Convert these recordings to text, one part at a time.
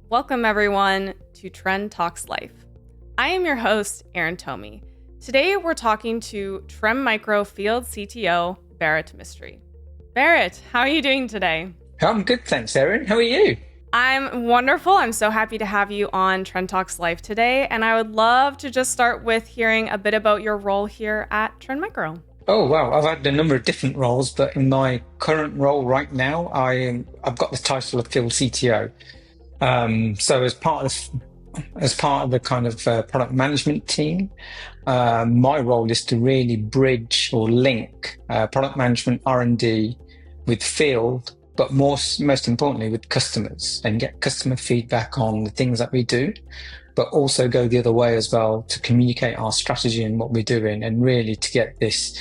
Welcome everyone to Trend Talks Life. I am your host, Erin Tomie. Today we're talking to Trend Micro Field CTO, Bharat Mistry. Bharat, how are you doing today? I'm good, thanks, Erin. How are you? I'm wonderful. I'm so happy to have you on Trend Talks Life today, and I would love to just start with hearing a bit about your role here at Trend Micro. Oh, wow. I've had a number of different roles, but in my current role right now, I've got the title of Field CTO. So as part of the kind of product management team, my role is to really bridge or link product management R&D with field, but most importantly with customers, and get customer feedback on the things that we do, but also go the other way as well to communicate our strategy and what we're doing, and really to get this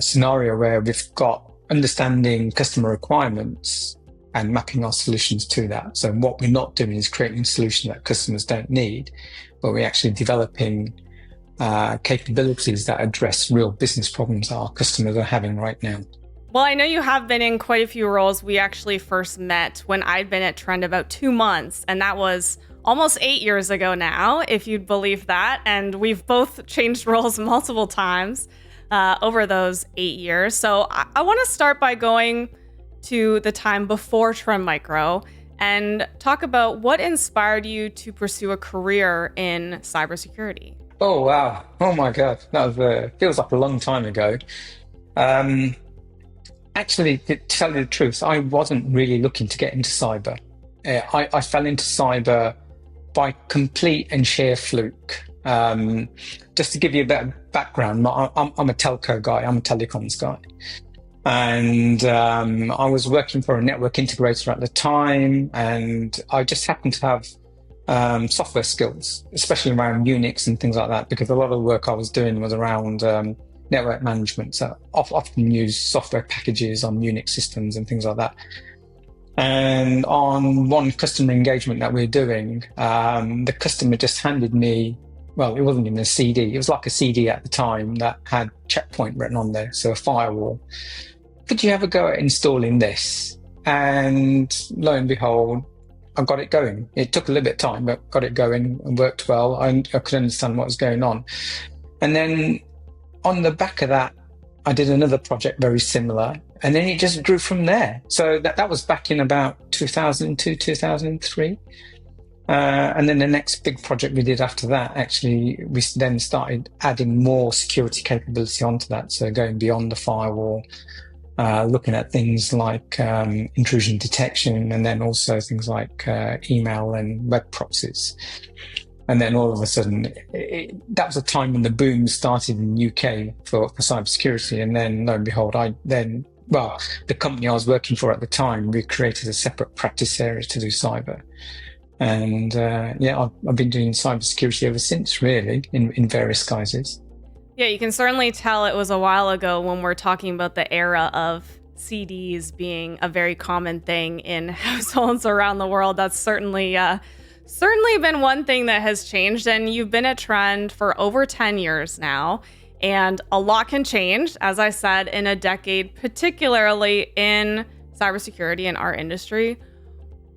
scenario where we've got understanding customer requirements and mapping our solutions to that. So what we're not doing is creating a solution that customers don't need, but we're actually developing capabilities that address real business problems that our customers are having right now. Well, I know you have been in quite a few roles. We actually first met when I'd been at Trend about 2 months, and that was almost 8 years ago now, if you'd believe that. And we've both changed roles multiple times over those 8 years. So I want to start by going to the time before Trend Micro and talk about what inspired you to pursue a career in cybersecurity. Oh, wow. Oh, my God. That was, feels like a long time ago. Actually, to tell you the truth, I wasn't really looking to get into cyber. I fell into cyber by complete and sheer fluke. Just to give you a bit of background, I'm a telco guy. I'm a telecoms guy. And I was working for a network integrator at the time, and I just happened to have software skills, especially around Unix and things like that, because a lot of the work I was doing was around network management. So often use software packages on Unix systems and things like that. And on one customer engagement that we were doing, the customer just handed me, well, it wasn't even a CD. It was like a CD at the time that had Checkpoint written on there, so a firewall. Could you have a go at installing this? And lo and behold, I got it going. It took a little bit of time, but got it going and worked well. I could understand what was going on. And then on the back of that, I did another project very similar, and then it just grew from there. So that was back in about 2002, 2003. And then the next big project we did after that, actually, we then started adding more security capability onto that. So going beyond the firewall, looking at things like intrusion detection, and then also things like email and web proxies. And then all of a sudden, that was a time when the boom started in the UK for cybersecurity. And then lo and behold, the company I was working for at the time, we created a separate practice area to do cyber. And I've been doing cybersecurity ever since, really, in various guises. Yeah, you can certainly tell it was a while ago when we're talking about the era of CDs being a very common thing in households around the world. That's certainly been one thing that has changed. And you've been at Trend for over 10 years now, and a lot can change, as I said, in a decade, particularly in cybersecurity in our industry.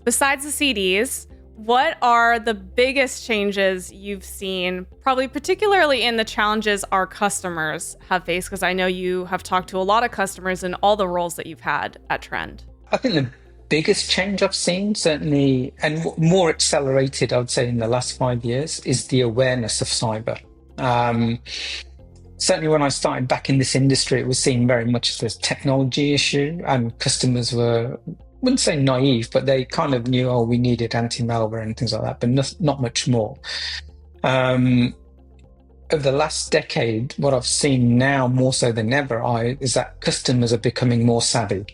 Besides the CDs, what are the biggest changes you've seen, probably particularly in the challenges our customers have faced? Because I know you have talked to a lot of customers in all the roles that you've had at Trend. I think the biggest change I've seen, certainly, and more accelerated, I would say, in the last 5 years, is the awareness of cyber. Certainly when I started back in this industry, it was seen very much as a technology issue, and customers were, I wouldn't say naive, but they kind of knew, we needed anti-malware and things like that, but not much more. Over the last decade, what I've seen now more so than ever is that customers are becoming more savvy.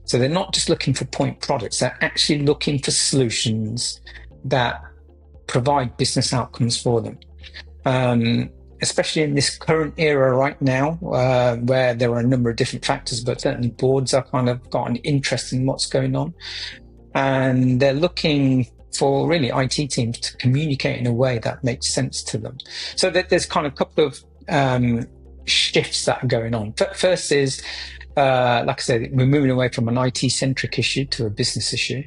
So they're not just looking for point products, they're actually looking for solutions that provide business outcomes for them. Especially in this current era right now, where there are a number of different factors, but certainly boards are kind of got an interest in what's going on. And they're looking for really IT teams to communicate in a way that makes sense to them. So there's kind of a couple of shifts that are going on. First is, like I said, we're moving away from an IT-centric issue to a business issue.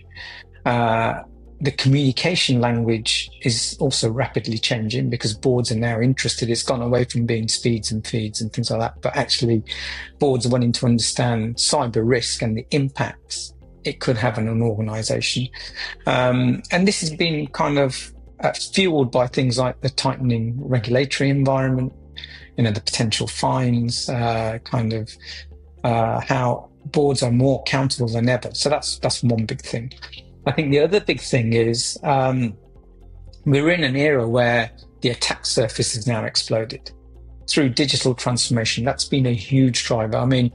The communication language is also rapidly changing because boards are now interested. It's gone away from being speeds and feeds and things like that, but actually boards are wanting to understand cyber risk and the impacts it could have on an organization. And this has been kind of fueled by things like the tightening regulatory environment, the potential fines, how boards are more accountable than ever. So that's one big thing. I think the other big thing is we're in an era where the attack surface has now exploded through digital transformation. That's been a huge driver. I mean,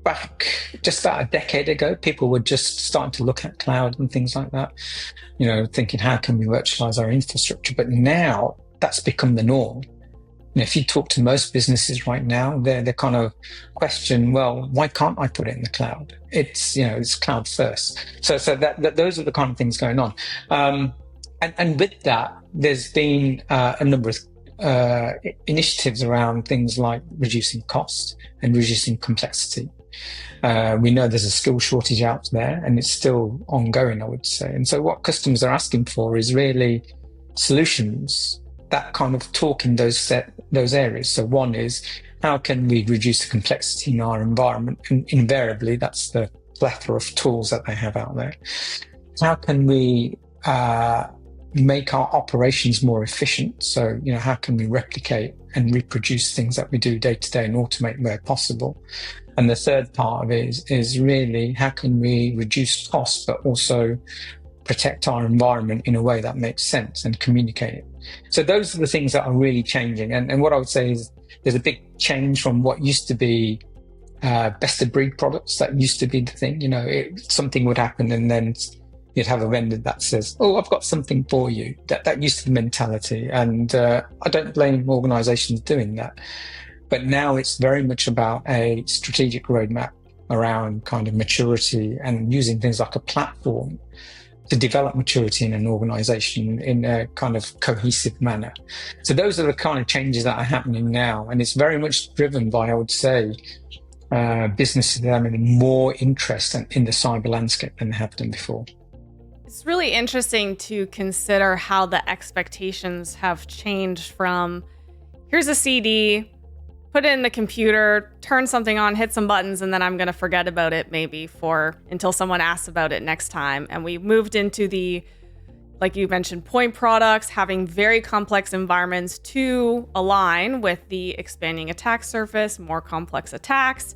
back just about a decade ago, people were just starting to look at cloud and things like that, thinking, how can we virtualize our infrastructure? But now that's become the norm. If you talk to most businesses right now, they're kind of question, well, why can't I put it in the cloud? It's cloud first. So that those are the kind of things going on. And with that, there's been a number of initiatives around things like reducing cost and reducing complexity. We know there's a skill shortage out there, and it's still ongoing, I would say. And so what customers are asking for is really solutions that kind of talk in those areas. So one is, how can we reduce the complexity in our environment? And invariably, that's the plethora of tools that they have out there. How can we make our operations more efficient? So, how can we replicate and reproduce things that we do day to day and automate where possible? And the third part of it is really, how can we reduce costs, but also protect our environment in a way that makes sense and communicate it? So those are the things that are really changing. And what I would say is there's a big change from what used to be best of breed products. That used to be the thing. Something would happen and then you'd have a vendor that says, oh, I've got something for you. That used to be the mentality. And I don't blame organizations doing that. But now it's very much about a strategic roadmap around kind of maturity and using things like a platform to develop maturity in an organization in a kind of cohesive manner. So those are the kind of changes that are happening now. And it's very much driven by, I would say, businesses having more interest in the cyber landscape than they have done before. It's really interesting to consider how the expectations have changed from, here's a CD, put it in the computer, turn something on, hit some buttons, and then I'm going to forget about it maybe until someone asks about it next time. And we moved into the, like you mentioned, point products, having very complex environments to align with the expanding attack surface, more complex attacks,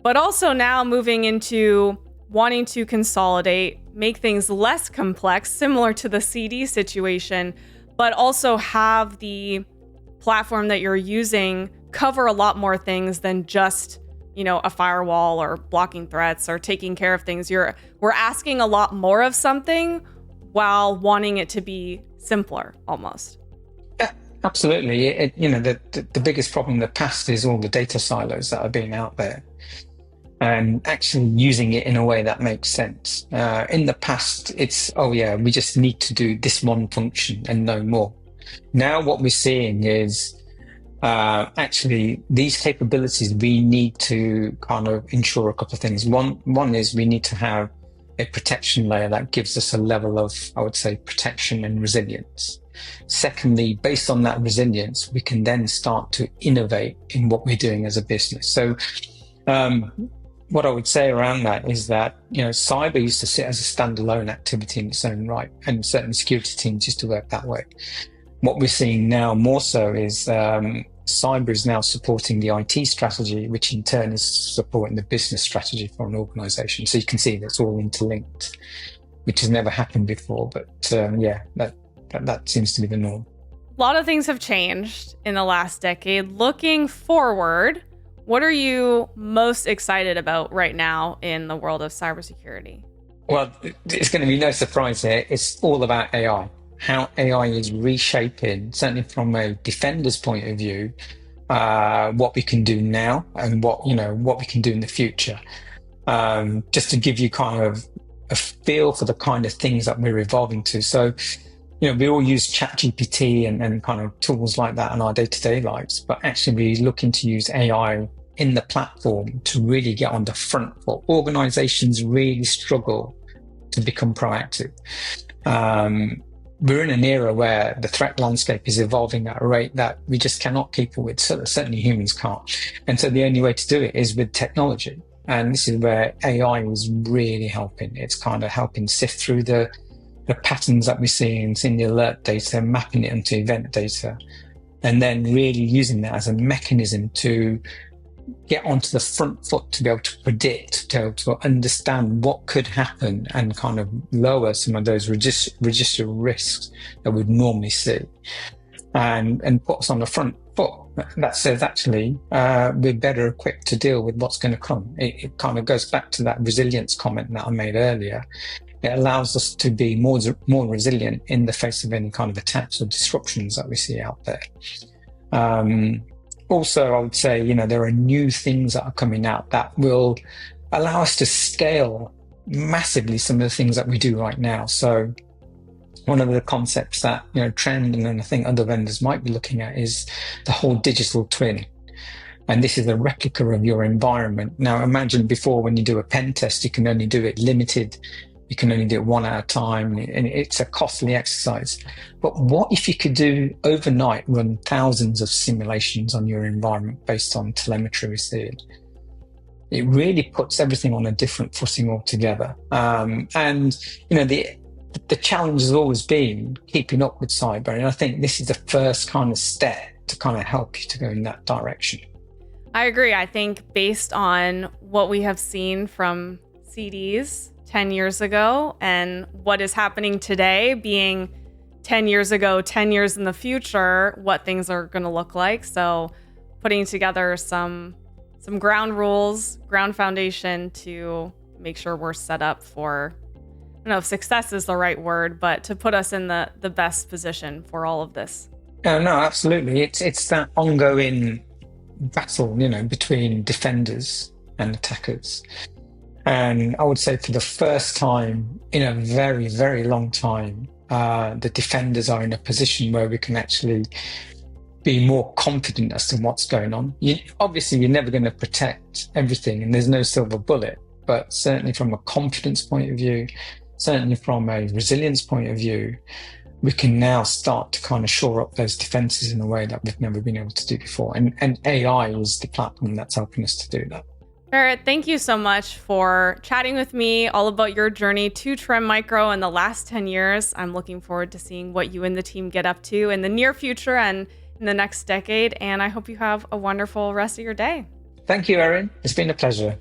but also now moving into wanting to consolidate, make things less complex, similar to the CD situation, but also have the platform that you're using cover a lot more things than just, a firewall or blocking threats or taking care of things. We're asking a lot more of something while wanting it to be simpler almost. Yeah, absolutely. The biggest problem in the past is all the data silos that are being out there and actually using it in a way that makes sense. In the past, it's, we just need to do this one function and no more. Now what we're seeing is actually these capabilities, we need to kind of ensure a couple of things. One is we need to have a protection layer that gives us a level of, I would say, protection and resilience. Secondly, based on that resilience, we can then start to innovate in what we're doing as a business. So what I would say around that is that, cyber used to sit as a standalone activity in its own right, and certain security teams used to work that way. What we're seeing now more so is cyber is now supporting the IT strategy, which in turn is supporting the business strategy for an organization. So you can see that's all interlinked, which has never happened before. But that seems to be the norm. A lot of things have changed in the last decade. Looking forward, what are you most excited about right now in the world of cybersecurity? Well, it's going to be no surprise here. It's all about AI. How AI is reshaping, certainly from a defender's point of view, what we can do now and what we can do in the future. Just to give you kind of a feel for the kind of things that we're evolving to. So, we all use ChatGPT and kind of tools like that in our day-to-day lives, but actually we're looking to use AI in the platform to really get on the front foot. Organizations really struggle to become proactive. We're in an era where the threat landscape is evolving at a rate that we just cannot keep up with. Certainly humans can't. And so the only way to do it is with technology. And this is where AI is really helping. It's kind of helping sift through the patterns that we're seeing in the alert data, mapping it into event data, and then really using that as a mechanism to get onto the front foot, to be able to predict, to be able to understand what could happen and kind of lower some of those residual risks that we'd normally see, and put us on the front foot. That says, actually, we're better equipped to deal with what's going to come. It kind of goes back to that resilience comment that I made earlier. It allows us to be more resilient in the face of any kind of attacks or disruptions that we see out there. Also, I would say, there are new things that are coming out that will allow us to scale massively some of the things that we do right now. So one of the concepts that, Trend and I think other vendors might be looking at is the whole digital twin. And this is a replica of your environment. Now, imagine before, when you do a pen test, you can only do it limited. You can only do it one at a time, and it's a costly exercise. But what if you could do overnight, run thousands of simulations on your environment based on telemetry we're seeing? It really puts everything on a different footing altogether. The challenge has always been keeping up with cyber, and I think this is the first kind of step to kind of help you to go in that direction. I agree. I think based on what we have seen from CDs 10 years ago and what is happening today, being 10 years ago, 10 years in the future, what things are going to look like. So putting together some ground rules, ground foundation to make sure we're set up for, I don't know if success is the right word, but to put us in the best position for all of this. No, absolutely. It's that ongoing battle, between defenders and attackers. And I would say for the first time in a very, very long time, the defenders are in a position where we can actually be more confident as to what's going on. Obviously, you're never going to protect everything, and there's no silver bullet, but certainly from a confidence point of view, certainly from a resilience point of view, we can now start to kind of shore up those defenses in a way that we've never been able to do before. And AI is the platform that's helping us to do that. Bharat, thank you so much for chatting with me all about your journey to Trend Micro in the last 10 years. I'm looking forward to seeing what you and the team get up to in the near future and in the next decade. And I hope you have a wonderful rest of your day. Thank you, Erin. It's been a pleasure.